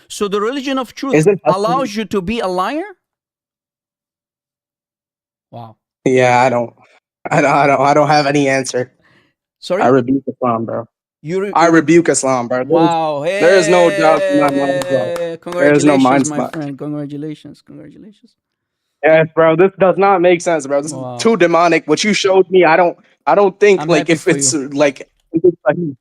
So the religion of truth Is it possible? allows you to be a liar? Wow. Yeah, I don't have any answer. I Sorry? rebuke Islam, bro. I You rebuke Islam, bro. wow. There is no doubt in my mind, bro. Hey, There is no congratulations, mind my spot. friend. Congratulations. Congratulations. Yes, bro. This does not make sense, bro. This is Wow. too demonic. What you showed me, I don't think I'm like happy if for it's you.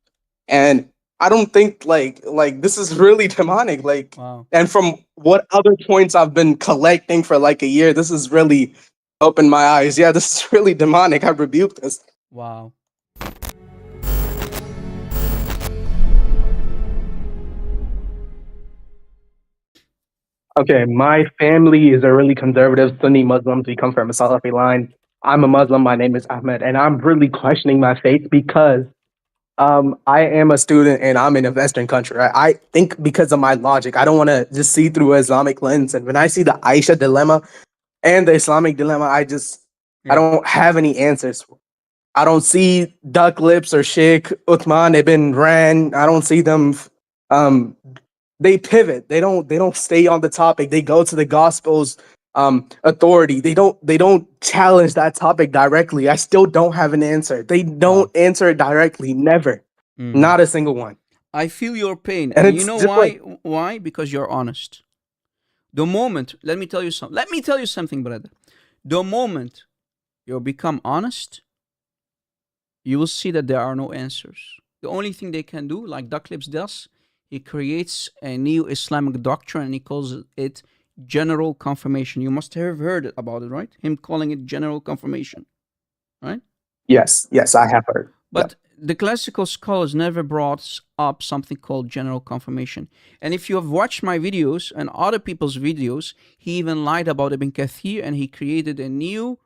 and I don't think like this is really demonic. Like, Wow. and from what other points I've been collecting for like a year, this is really opened my eyes. Yeah, this is really demonic. I rebuke this. Wow. Okay, my family is a really conservative Sunni Muslims. We come from a Salafi line. I'm a Muslim. My name is Ahmed, and I'm really questioning my faith because I am a student and I'm in a Western country. Right? I think because of my logic, I don't want to just see through an Islamic lens. And when I see the Aisha dilemma and the Islamic dilemma, I Yeah. don't have any answers. I don't see duck lips or Sheikh Uthman ibn Ran. I don't see them. Um, they pivot. They don't stay on the topic. They go to the Gospels authority. They don't challenge that topic directly. I still don't have an answer. They Wow. don't answer it directly. Never. Mm. Not a single one. I feel your pain. And And you it's know just like, why? Why? Because you're honest. The moment, let me tell you something. Let me tell you something, brother. The moment you become honest, you will see that there are no answers. The only thing they can do, like Ducklips does, he creates a new Islamic doctrine and he calls it general confirmation. You must have heard about it, right? Him calling it general confirmation, right? yes, I have heard. Yeah. But the classical scholars never brought up something called general confirmation. And if you have watched my videos and other people's videos, he even lied about Ibn Kathir and he created a new,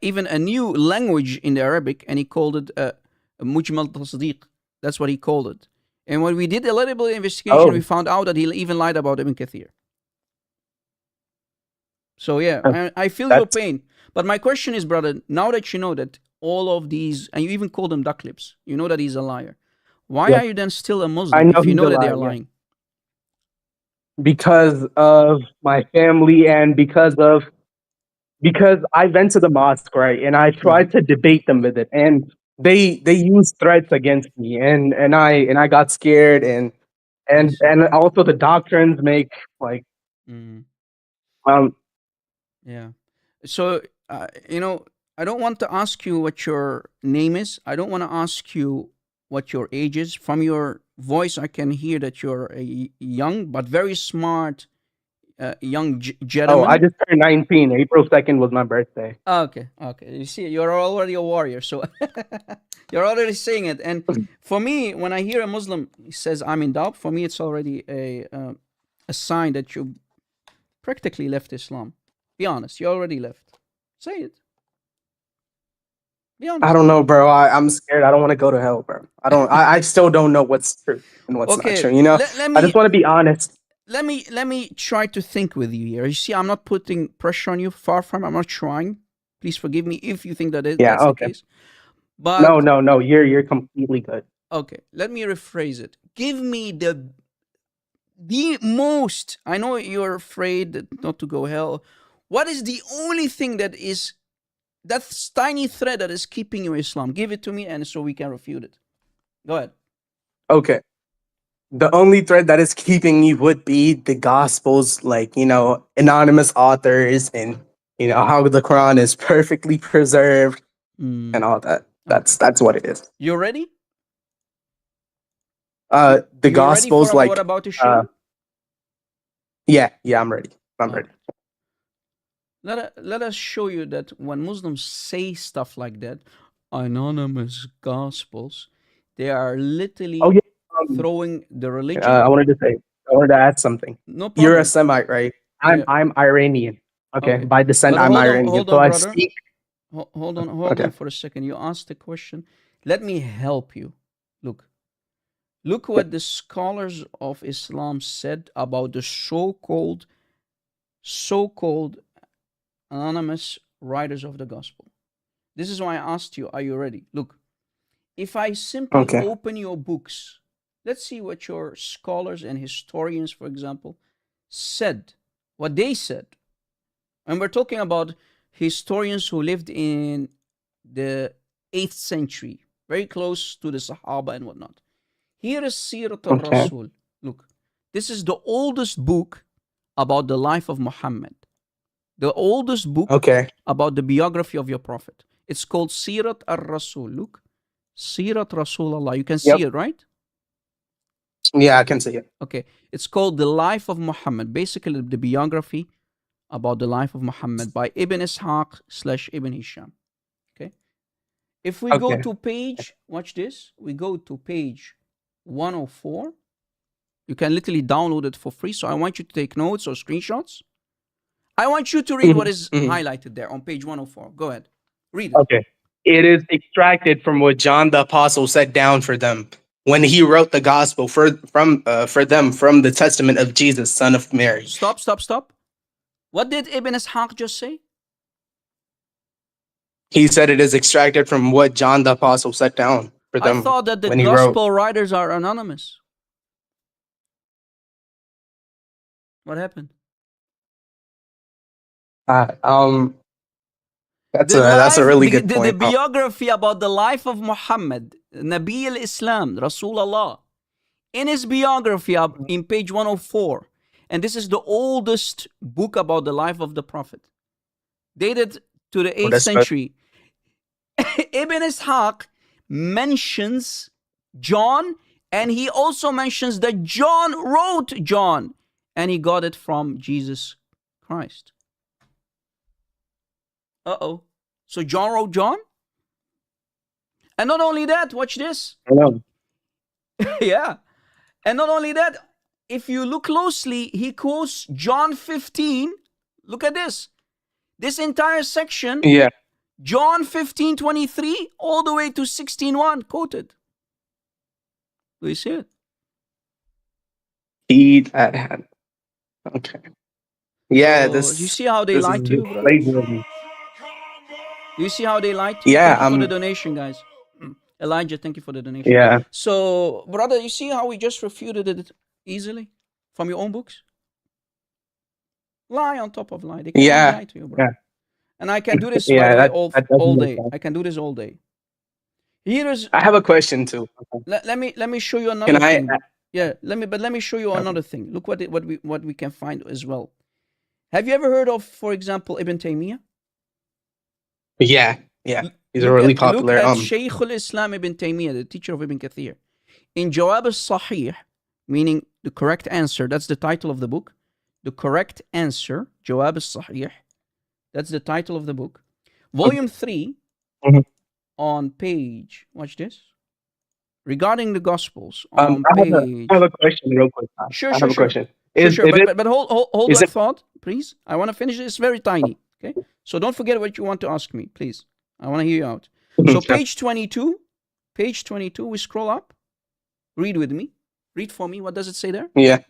even a new language in the Arabic, and he called it Mujmal Tasdiq. That's what he called it. And when we did a little bit of investigation, we Oh, found out that he even lied about Ibn Kathir. So yeah, uh, I feel your that's pain. But my question is, brother, now that you know that all of these, and you even call them duck lips, you know that he's a liar. Why yeah. are you then still a I Muslim know if you he's know that they alive. are Yeah, lying? because of my family and because I went to the mosque, right, and I Hmm. tried to debate them with it, and they used threats against me, and I got scared, I see. and also the doctrines make like Mm, um yeah. So, I don't want to ask you what your name is. I don't want to ask you what your age is. From your voice, I can hear that you're a young but very smart young oh, I gentleman. just turned 19. April 2nd was my birthday. Okay, okay. You see, you're already a warrior, so you're already saying it. And for me, when I hear a Muslim says I'm in doubt, for me it's already a sign that you practically left Islam. Be honest, you already left. Say it. Be I honest. don't know, bro. I'm scared. I don't want to go to hell, bro. I still don't know what's true and what's not Okay, true. You know, let I just me want to be honest. let me try to think with you here. You see, I'm not putting pressure on you. Far from. I'm not trying. Please forgive me if you think that Yeah. that's the Okay. case. But No. You're completely good. okay, let me rephrase it. Give me the most. I know you're afraid not to go hell. What is the only thing that tiny thread that is keeping you Islam? Give it to me, and so we can refute it. Go ahead. Okay. The only thread that is keeping me would be the gospels, like, anonymous authors and, how the Quran is perfectly preserved Mm, and all that. okay, That's what it is. you ready? The You're ready gospels, for what I'm like, about to show uh, you? yeah, I'm ready. I'm ready. Okay. Let us show you that when Muslims say stuff like that, anonymous gospels, they are Oh, literally yeah. throwing the religion. I wanted to say, I wanted to add something. No You're a problem. Semite, right? Yeah. I'm Iranian. Okay, Okay. by descent, But I'm Iranian. hold So on, I brother. speak. Hold Okay. on for a second. You asked the question. Let me help you. Look, look Yeah. what the scholars of Islam said about the so-called anonymous writers of the gospel. This is why I asked you, are you ready? Look, if I simply Okay. open your books, Let's see what your scholars and historians, for example, said, what they said. And we're talking about historians who lived in the 8th century, very close to the Sahaba and whatnot. Here is Sirat Okay. al-Rasul. Look, this is the oldest book about the life of Muhammad. The oldest book Okay. about the biography of your prophet. It's called Sirat al-Rasul. Look, Sirat Rasulullah. You can see Yep. it, right? Yeah, I can see it. Okay. It's called The Life of Muhammad. Basically, the biography about the life of Muhammad by Ibn Ishaq / Ibn Hisham. Okay. If we go Okay. to page, watch this. We go to page 104. You can literally download it for free. So I want you to take notes or screenshots. I want you to read what is highlighted there on page 104. Go ahead. Read it. Okay. It is extracted from what John the Apostle set down for them when he wrote the gospel for them from the testament of Jesus, son of Mary. Stop. What did Ibn Ishaq just say? He said it is extracted from what John the Apostle set down for them I thought that the when he wrote. gospel writers are anonymous. What happened? That's a really good point. The biography about the life of Muhammad, Nabi al-Islam, Rasulullah, in his biography in page 104, and this is the oldest book about the life of the Prophet, dated to the 8th century. Ibn Ishaq mentions John, and he also mentions that John wrote John, and he got it from Jesus Christ. Uh-oh. So John wrote John? And not only that, watch this. I know. Yeah. And not only that, if you look closely, he quotes John 15. Look at this. This entire section, Yeah. John 15:23 all the way to 16:1 quoted. Do you see it? Eat at hand. Okay. Yeah, So, this. do you see how they lied to you, brother? plagiarism. Do you see how they lied to you? Yeah, Thank you for the donation, guys. Elijah, thank you for the donation. Yeah. So, brother, you see how we just refuted it easily from your own books? Lie on top of lie. They can lie to you, bro. Yeah. And I can do this, by the way, all day. I can do this all day. Here is. I have a question too. Let me show you another thing. Yeah, let me show you another thing. Look what we can find as well. Have you ever heard of, for example, Ibn Taymiyyah? Yeah. He's a really popular. Look at Shaykh al-Islam Ibn Taymiyyah, the teacher of Ibn Kathir. In Jawab al-Sahih, meaning the correct answer, that's the title of the book. The correct answer, Jawab al-Sahih, that's the title of the book. Volume 3, on page, watch this. Regarding the Gospels, on page. I have a question real quick. Sure. I have a question. But hold that thought, please. I want to finish this. It's very tiny, okay? So don't forget what you want to ask me, please. I want to hear you out. So page 22, we scroll up. Read with me. Read for me. What does it say there? Yeah.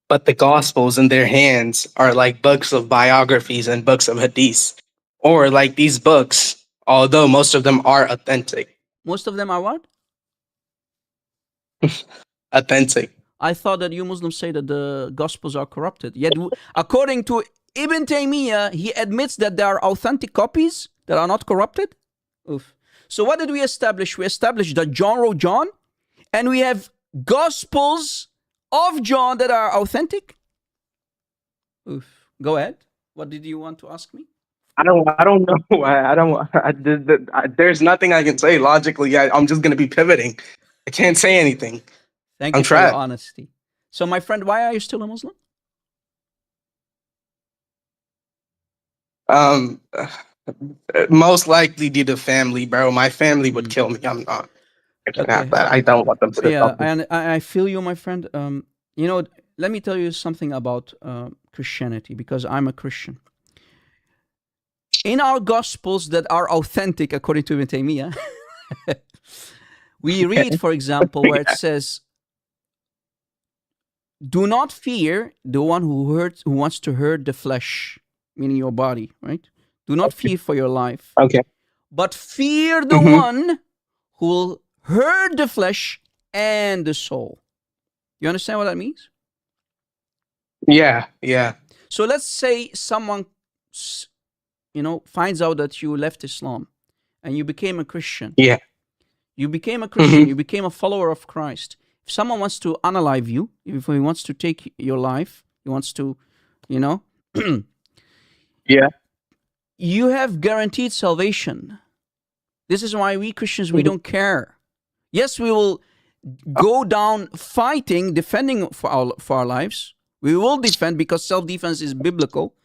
But the Gospels in their hands are like books of biographies and books of hadiths. Or like these books, although most of them are authentic. Most of them are what? Authentic. I thought that you Muslims say that the Gospels are corrupted. Yet, according to Ibn Taymiyyah, he admits that there are authentic copies that are not corrupted. Oof. So what did we establish? We established that John wrote John, and we have Gospels of John that are authentic. Oof. Go ahead. What did you want to ask me? I don't know. There's nothing I can say logically. I'm just gonna be pivoting. I can't say anything. Thank you for your honesty. So, my friend, why are you still a Muslim? Most likely due to family, bro. My family would kill me. I'm not. I can't have that. I don't want them to. Yeah, and I feel you, my friend. You know, let me tell you something about Christianity, because I'm a Christian. In our Gospels that are authentic, according to Ibn Taymiyyah, we read, for example, where it says, "Do not fear the one who wants to hurt the flesh," meaning your body, right? Do not fear for your life. Okay. But fear the one who will hurt the flesh and the soul. You understand what that means? Yeah, yeah, So let's say someone, finds out that you left Islam and you became a Christian. yeah. You became a Christian. Hmm. You became a follower of Christ. If someone wants to unalive you, if he wants to take your life, he wants to, you know, Yeah. you have guaranteed salvation. This is why we Christians, we Mhm. don't care. Yes, we will go down fighting, defending for our lives. We will defend because self-defense is biblical,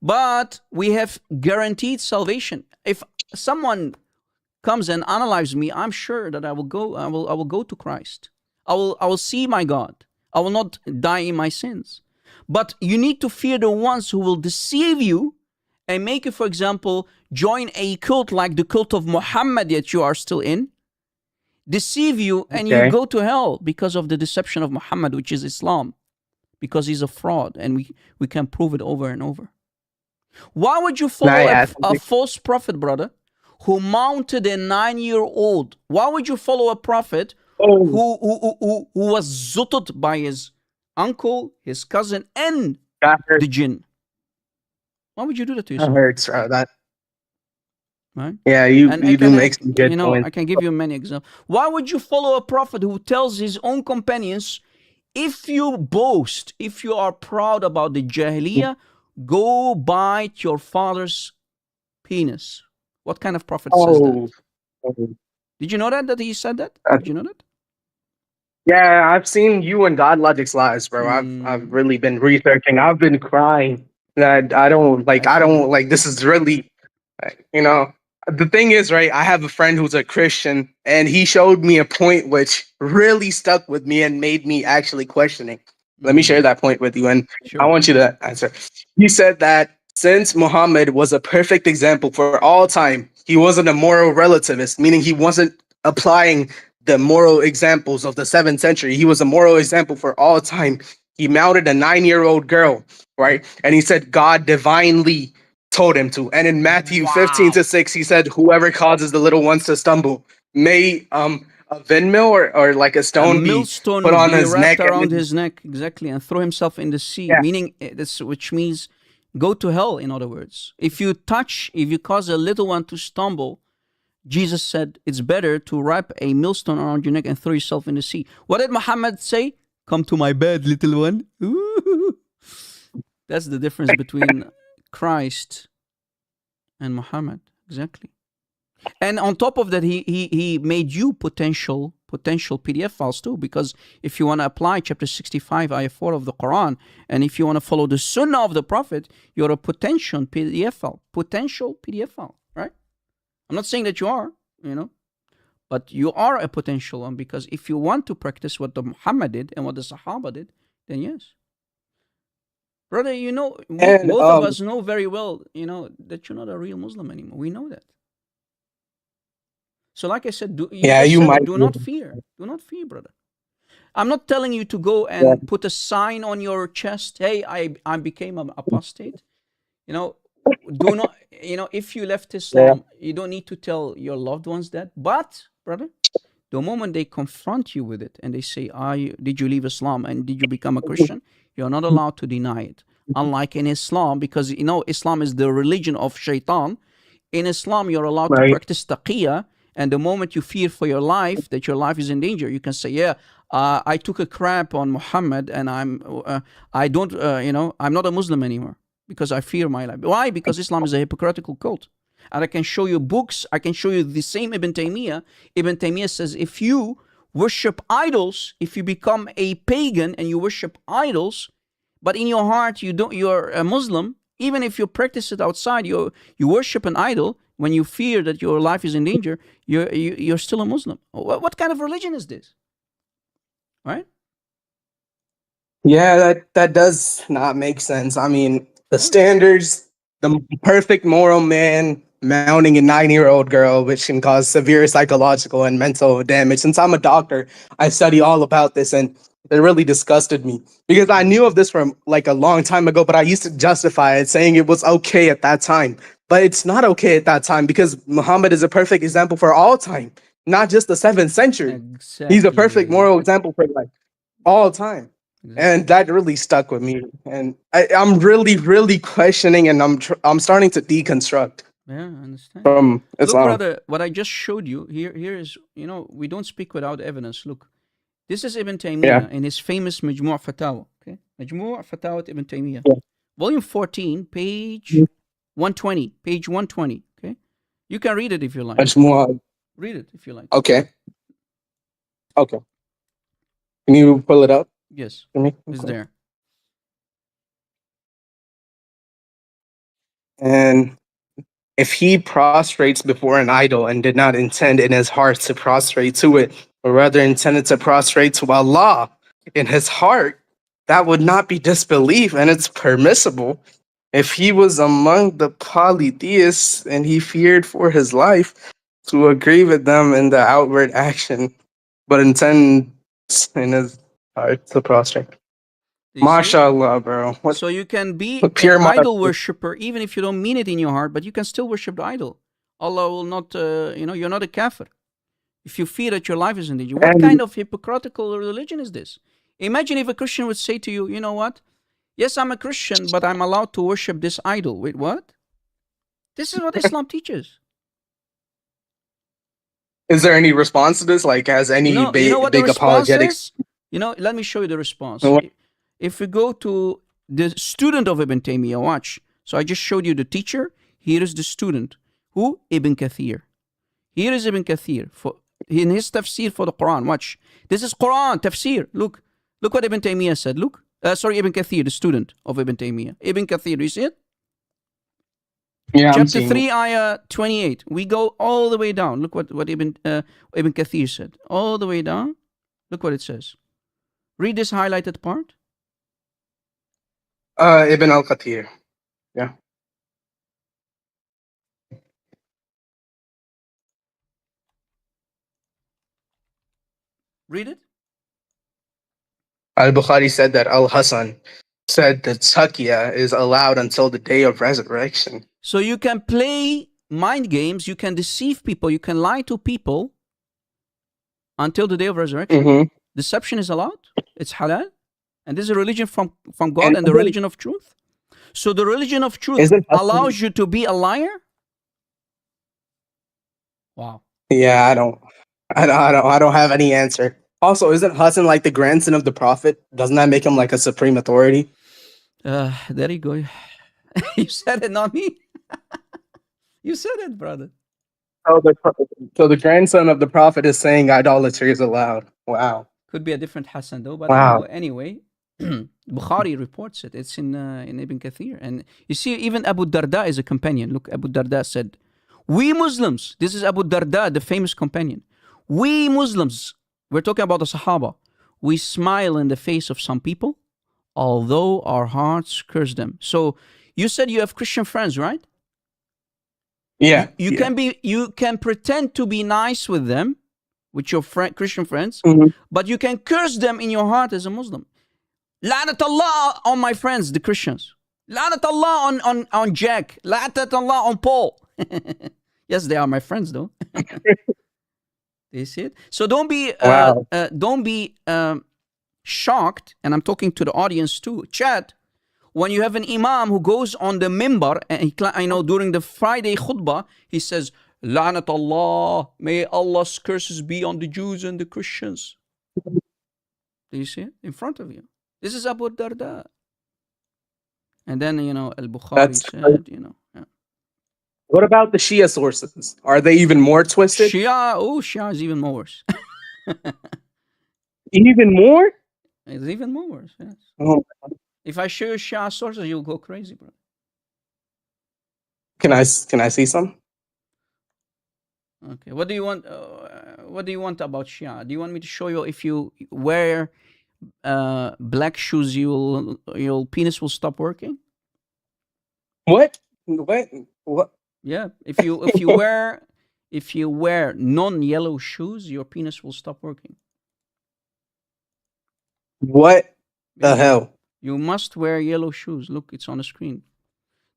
but we have guaranteed salvation. If someone comes and analyzes me, I'm sure that I will go to Christ. I will see my God. I will not die in my sins. But you need to fear the ones who will deceive you and make you, for example, join a cult like the cult of Muhammad that you are still in, deceive you, and you Okay. go to hell because of the deception of Muhammad, which is Islam, because he's a fraud, and we can prove it over and over. Why would you Now I follow ask a something. false prophet, brother, who mounted a 9-year-old? Why would you follow a prophet Oh, who was zutted by his uncle, his cousin, and that the hurts. jinn? Why would you do that to That yourself? hurts. That. Right? Yeah, you And you do make some good I points. can give you many examples. Why would you follow a prophet who tells his own companions, if you boast, if you are proud about the jahiliyyah, go bite your father's penis? What kind of prophet says Oh. that? Oh. Did you know that he said that? Uh, Did you know that? yeah, I've seen you and God Logic's lives, bro. I've Mm, really been researching. I've been crying. That I I see. don't like this is really you know the thing is, right, I have a friend who's a Christian and he showed me a point which really stuck with me and made me actually questioning. Let me share Mm, that point with you and I sure. want you to answer. He said that since Muhammad was a perfect example for all time, he wasn't a moral relativist, meaning he wasn't applying the moral examples of the 7th century. He was a moral example for all time. He mounted a 9-year-old girl, right? And he said God divinely told him to. And in Matthew 15 Wow. to 6, he said, whoever causes the little ones to stumble, may a windmill or like a A stone be put millstone on be his wrapped neck and around then his neck, exactly, and throw himself in the sea, yeah. meaning this, which means go to hell, in other words. If you cause a little one to stumble, Jesus said it's better to wrap a millstone around your neck and throw yourself in the sea. What did Muhammad say? Come to my bed, little one. Ooh. That's the difference between Christ and Muhammad. Exactly. And on top of that, he made you potential PDF files too, because if you want to apply chapter 65, ayah 4 of the Quran, and if you want to follow the Sunnah of the Prophet, you're a potential PDF file, right? I'm not saying that you are, you know, but you are a potential one, because if you want to practice what the Muhammad did and what the Sahaba did, then yes. Brother, And both of us know very well, that you're not a real Muslim anymore. We know that. So, like I said, you yeah, just you said it. might Do be. not fear. Do not fear, brother. I'm not telling you to go Yeah. and put a sign on your chest. Hey, I became an apostate. You know, do not. If you left Yeah. Islam, you don't need to tell your loved ones that. But, brother, the moment they confront you with it and they say, did you leave Islam and did you become a Christian? You're not allowed to deny it. Unlike in Islam, because Islam is the religion of shaitan. In Islam, you're allowed to Right. practice taqiyya, and the moment you fear for your life, that your life is in danger, you can say, "Yeah, I took a crap on Muhammad, and I don't, I'm not a Muslim anymore because I fear my life." Why? Because Islam is a hypocritical cult. And I can show you books. I can show you the same Ibn Taymiyyah. Ibn Taymiyyah says, if you worship idols, if you become a pagan and you worship idols, but in your heart you're a Muslim, even if you practice it outside, you worship an idol. When you fear that your life is in danger, you're still a Muslim. What kind of religion is this, right? Yeah, that does not make sense. I mean, the Sure. standards, the perfect moral man mounting a 9-year-old girl, which can cause severe psychological and mental damage. Since I'm a doctor, I study all about this, and it really disgusted me because I Mm-hmm. knew of this from like a long time ago, but I used to justify it, saying it was okay at that time. But it's not okay at that time because Muhammad is a perfect example for all time. not just the 7th century. Exactly. He's a perfect moral example for like all time. Exactly. And that really stuck with me. And I'm really, really questioning, and I'm starting to deconstruct Yeah, I understand. from Look, Islam. brother, what I just showed you here is, we don't speak without evidence. Look, this is Ibn Taymiyyah in his famous Majmu' Fatawa. Okay, Majmu' Fatawa Ibn Taymiyyah, Yeah. volume 14, page 120. Page 120. Okay, you can read it if you like. Read it if you like. Okay. Okay. Can you pull it up? Yes, For me? it's Okay. there. And if he prostrates before an idol and did not intend in his heart to prostrate to it, but rather intended to prostrate to Allah in his heart, that would not be disbelief, and it's permissible. If he was among the polytheists and he feared for his life to agree with them in the outward action, but intends in his heart to prostrate. Do you see it? MashaAllah, bro. What So you can be what an pure idol modesty. worshiper even if you don't mean it in your heart, but you can still worship the idol. Allah will not, you're not a kafir. If you fear that your life is in danger. What And kind of hypocritical religion is this? Imagine if a Christian would say to you, you know what? Yes, I'm a Christian, but I'm allowed to worship this idol. Wait, what? This is what Islam teaches. is there any response to this? Like, has any No, you know what the big response apologetics? is? Let me show you the response. What- If we go to the student of Ibn Taymiyyah, watch. So I just showed you the teacher. Here is the student. Who? Ibn Kathir. Here is Ibn Kathir in his tafsir for the Quran. Watch. This is Quran tafsir. Look what Ibn Taymiyyah said. Look. Ibn Kathir, the student of Ibn Taymiyyah. Ibn Kathir, do you see it? Yeah, I'm Chapter seeing 3, it. ayah 28. We go all the way down. Look what Ibn Kathir said. All the way down. Look what it says. Read this highlighted part. Ibn al-Qatir. Yeah. Read it. Al-Bukhari said that Al-Hasan said that Taqiyya is allowed until the day of resurrection. So you can play mind games, you can deceive people, you can lie to people until the day of resurrection. Mm-hmm. Deception is allowed. It's halal. And this is a religion from God and the religion of truth. So the religion of truth allows you to be a liar? Wow. Yeah, I don't have any answer. Also, isn't Hassan like the grandson of the Prophet? Doesn't that make him like a supreme authority? There you go. You said it, not me. You said it, brother. So the grandson of the Prophet is saying idolatry is allowed. Wow. Could be a different Hassan though, but Wow. anyway, Bukhari reports it. It's in Ibn Kathir. And you see, even Abu Darda is a companion. Look, Abu Darda said, we Muslims, this is Abu Darda, the famous companion. We Muslims, we're talking about the Sahaba, we smile in the face of some people, although our hearts curse them. So you said you have Christian friends, right? Yeah. You can pretend to be nice with them, with your Christian friends, but you can curse them in your heart as a Muslim. La'nat Allah on my friends, the Christians. La'nat Allah on Jack. La'nat Allah on Paul. Yes, they are my friends though. Do you see it? So don't be shocked, and I'm talking to the audience too. Chat, when you have an imam who goes on the mimbar, and I know during the Friday khutbah, he says, La'nat Allah, may Allah's curses be on the Jews and the Christians. Do you see it? In front of you. This is Abu Darda. And then, Al-Bukhari said, Yeah. What about the Shia sources? Are they even more twisted? Shia is even more worse. Even more? It's even more worse, yes. Oh. If I show you Shia sources, you'll go crazy, bro. Can I see some? Okay. What do you want? What do you want about Shia? Do you want me to show you if you wear black shoes, your penis will stop working? What? Yeah. If you wear non-yellow shoes, your penis will stop working. What the hell? You must wear yellow shoes. Look, it's on the screen.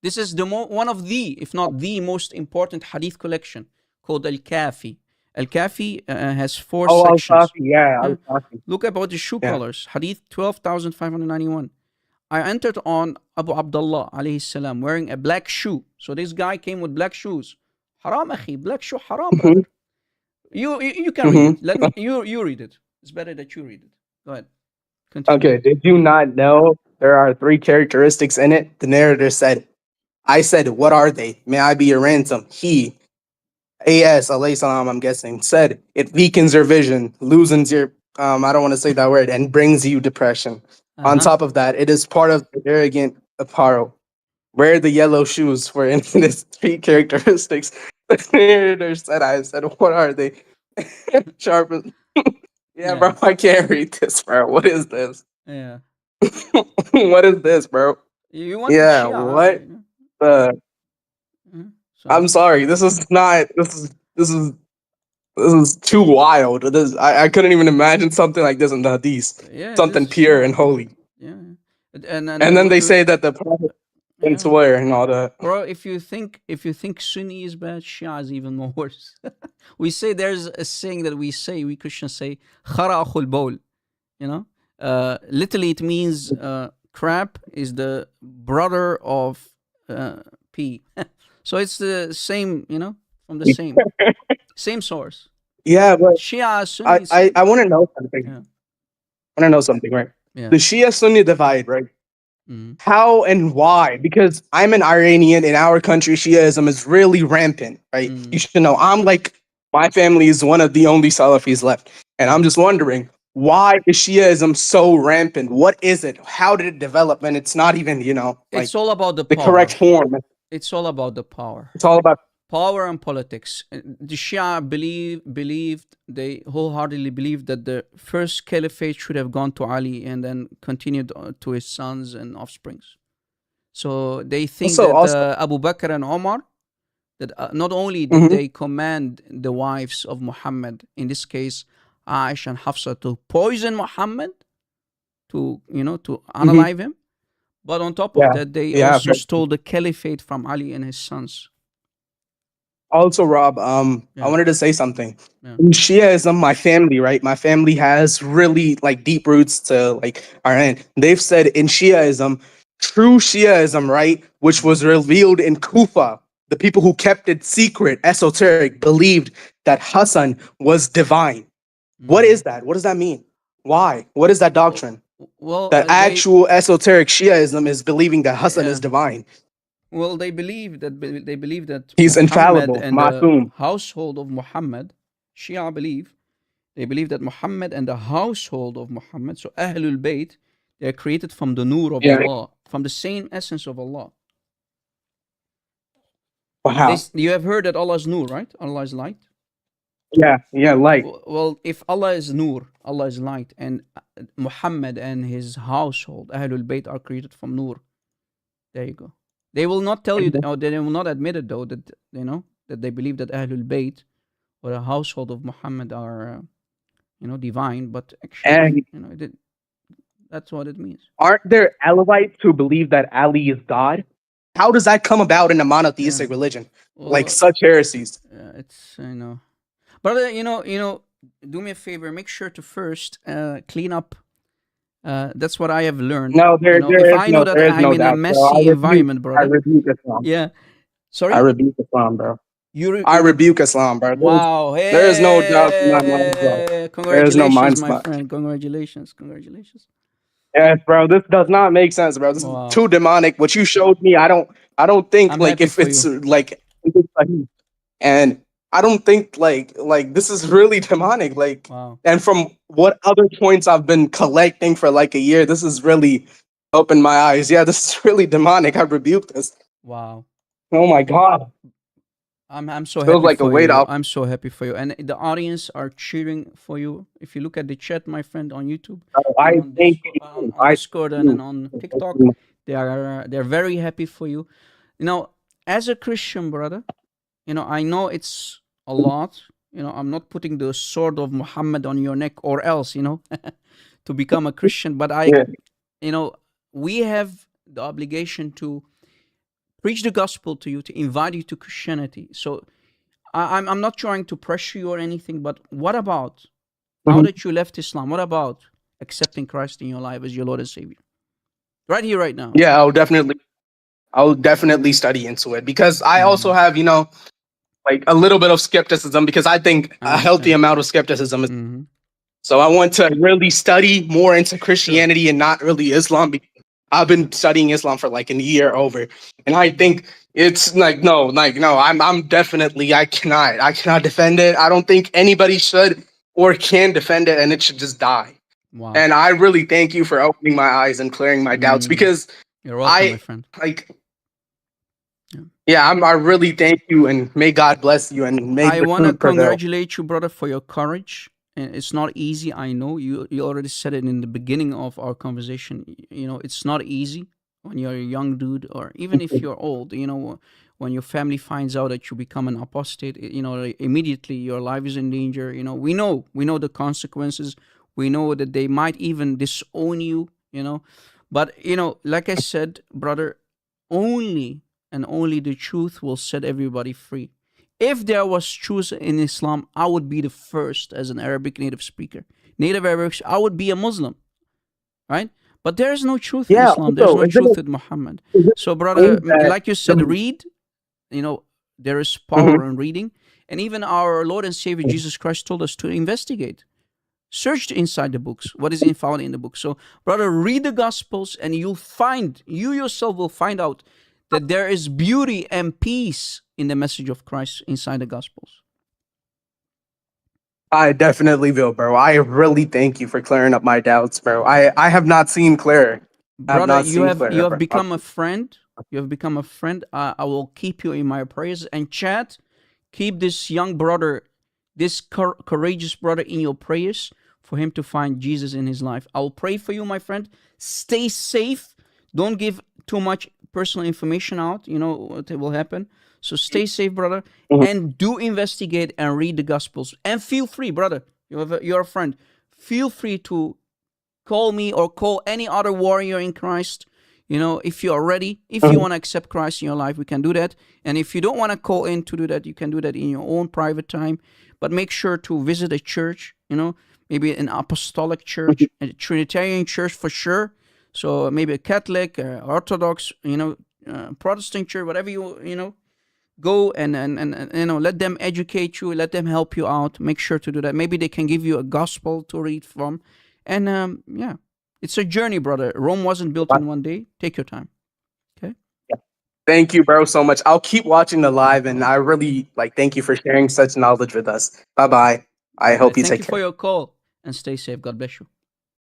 This is one of the, if not the most important hadith collection called Al-Kafi. Al-Kafi has four Oh, Al sections. Safi. Yeah, Yeah. Al Safi. Look about the shoe Yeah. colors. Hadith 12,591. I entered on Abu Abdullah alayhi salam wearing a black shoe. So this guy came with black shoes. Haram, akhi. Black shoe, haram, hmm brother. You can read hmm it. Let me. You read it. It's better that you read it. Go ahead. Continue. Okay. Did you not know there are three characteristics in it? The narrator said, I said, what are they? May I be your ransom? He, A.S. alayhi salam, I'm guessing, said, it weakens your vision, loosens your, I don't want to say that word, and brings you depression. Uh On huh. top of that, it is part of the arrogant apparel. Wear the yellow shoes for instance, three characteristics. The narrator said, I said, what are they? Sharpen. Yeah, Yeah. bro, I can't read this, bro. What is this? Yeah. What is this, bro? You went with Yeah, Shia. what the So I'm sorry. This is not this is too wild. I couldn't even imagine something like this in the hadith. yeah, this Something is pure and Shia. holy. Yeah. And And then what they do say that the prophet didn't yeah. swear and all that. Bro, if you think Sunni is bad, Shia is even more worse. We say there's a saying that we Christians say, "Khara akhul bawl," you know? Literally it means crap is the brother of pee. So it's the same, from the same source. Yeah, but Shia, Sunni I, is I, same. I want to know something. Yeah. I want to know something, right? Yeah. The Shia Sunni divide, right? Mhm. How and why? Because I'm an Iranian. In our country, Shiaism is really rampant, right? You Mhm. should know. I'm like, my family is one of the only Salafis left. And Yeah. I'm just wondering, why is Shiaism so rampant? What is it? How did it develop? And it's not even, It's like all about the the correct power. form. It's all about the power. It's all about, Power and politics. The Shia believed they wholeheartedly believed that the first caliphate should have gone to Ali and then continued to his sons and offsprings. So they think also, that also, Abu Bakr and Omar, that not only did mhm, they command the wives of Muhammad, in this case Aisha and Hafsa, to poison Muhammad, to mhm, unalive him, but on top of yeah, that they yeah. also But stole the caliphate from Ali and his sons. also, Rob, I Yeah, wanted to say something. yeah. In Shiaism, my family, right? My family has really like deep roots to like Iran. They've said in Shiaism, true Shiaism, right, which Mm-hmm. was revealed in Kufa, the people who kept it secret, esoteric, believed that Hassan was divine. What Mm-hmm. is that? What does that mean? Why? What is that Well, doctrine? well, That actual esoteric Shiaism is believing that Hassan is yeah. divine. Well, they believe that He's Muhammad infallible, and the Masoom. household of Muhammad, Shia they believe that Muhammad and the household of Muhammad, so Ahlul Bayt, they are created from the Nur of Yeah. Allah, from the same essence of Allah. Wow. You have heard that Allah is Nur, right? Allah is light. Yeah. Yeah. Like. Well, if Allah is Nur, Allah is light, and Muhammad and his household, Ahlul Bayt, are created from Nur. There you go. They will not tell you, or they will not admit it though, that that they believe that Ahlul Bayt or the household of Muhammad are divine, but actually, And that's what it means. aren't there Alawites who believe that Ali is God? How does that come about in a Yeah. monotheistic religion? Like Well, such heresies. it's brother. Do me a favor. Make sure to first clean up. That's what I have learned. No, If I know that there is I'm no in a doubt, bro. messy environment, I brother. rebuke Islam. Yeah. I Sorry. rebuke Islam, bro. I You rebuke Islam, bro. Wow. There is no doubt in my mind, bro. Hey, There is no congratulations, mind my smut. friend. Congratulations. Congratulations. Yes, bro. This does not make sense, bro. This is Wow. too demonic. What you showed me, I don't think I'm like happy if for it's you. and I don't think like this is really demonic. Like, Wow. and from what other points I've been collecting for like a year, this is really opened my eyes. Yeah, this is really demonic. I rebuke this. Wow. Oh my god, I'm so feels happy like a for weight you. off. I'm so happy for you. And the audience are cheering for you. If you look at the chat, my friend, on YouTube and I on thank Discord, you. on I thank Discord and, you. and on TikTok, they're very happy for you. As a Christian brother, I know it's a lot. I'm not putting the sword of Muhammad on your neck or else, to become a Christian. But Yeah. we have the obligation to preach the gospel to you, to invite you to Christianity. So I'm not trying to pressure you or anything, but what about now Mhm. that you left Islam? What about accepting Christ in your life as your Lord and Savior? Right here, right now. Yeah, I'll definitely study into it because I also Mm, have, like a little bit of skepticism because I think I a healthy understand. amount of skepticism is. Hmm. So I want to really study more into Sure. Christianity and not really Islam. Because I've been studying Islam for like a year over, and I think it's no. I'm definitely I cannot defend it. I don't think anybody should or can defend it, and it should just die. Wow. And I really thank you for opening my eyes and clearing my doubts Mm, because you're welcome, my I friend. like Yeah. yeah, I really thank you and may God bless you and may I the want to truth prevail. congratulate you, brother, for your courage. And it's not easy. I know you already said it in the beginning of our conversation. You know, it's not easy when you're a young dude, or even if you're old. You know, when your family finds out that you become an apostate, you know, like, immediately your life is in danger. You know, we know the consequences. We know that they might even disown you. You know, but like I said, brother, only and only the truth will set everybody free. If there was truth in Islam, I would be the first as an Arabic native speaker. Native Arabic, I would be a Muslim, right? But there is no truth in Yeah. Islam. There's Also, no truth with Muhammad. is it So, brother, strange that like you said, the read. You know, there is Mhm. power in reading. And even our Lord and Savior Jesus Christ told us to investigate. Search inside the books what is found in the book. So, brother, read the Gospels, and you yourself will find out that there is beauty and peace in the message of Christ inside the Gospels. I definitely will, bro. I really thank you for clearing up my doubts, bro. I have not seen clear. I have Brother, not you seen have clear you have ever. become a friend. You have become a friend. I will keep you in my prayers. And chat, keep this young brother, this courageous brother, in your prayers for him to find Jesus in his life. I will pray for you, my friend. Stay safe. Don't give too much personal information out. You know what will happen. So stay safe, brother, Mhm. and do investigate and read the Gospels. And feel free, brother. You're a friend. Feel free to call me or call any other warrior in Christ. You know, if you are ready, if you Mhm. want to accept Christ in your life, we can do that. And if you don't want to call in to do that, you can do that in your own private time. But make sure to visit a church, maybe an apostolic church, a Trinitarian church for sure. So maybe a Catholic, Orthodox, Protestant church, whatever go and let them educate you, let them help you out. Make sure to do that. Maybe they can give you a gospel to read from. And yeah, it's a journey, brother. Rome wasn't built in one day. Take your time. Okay. Thank you, bro, so much. I'll keep watching the live, and I really thank you for sharing such knowledge with us. Bye bye. I All right, hope you thank take you for care. your call, and stay safe. God bless you.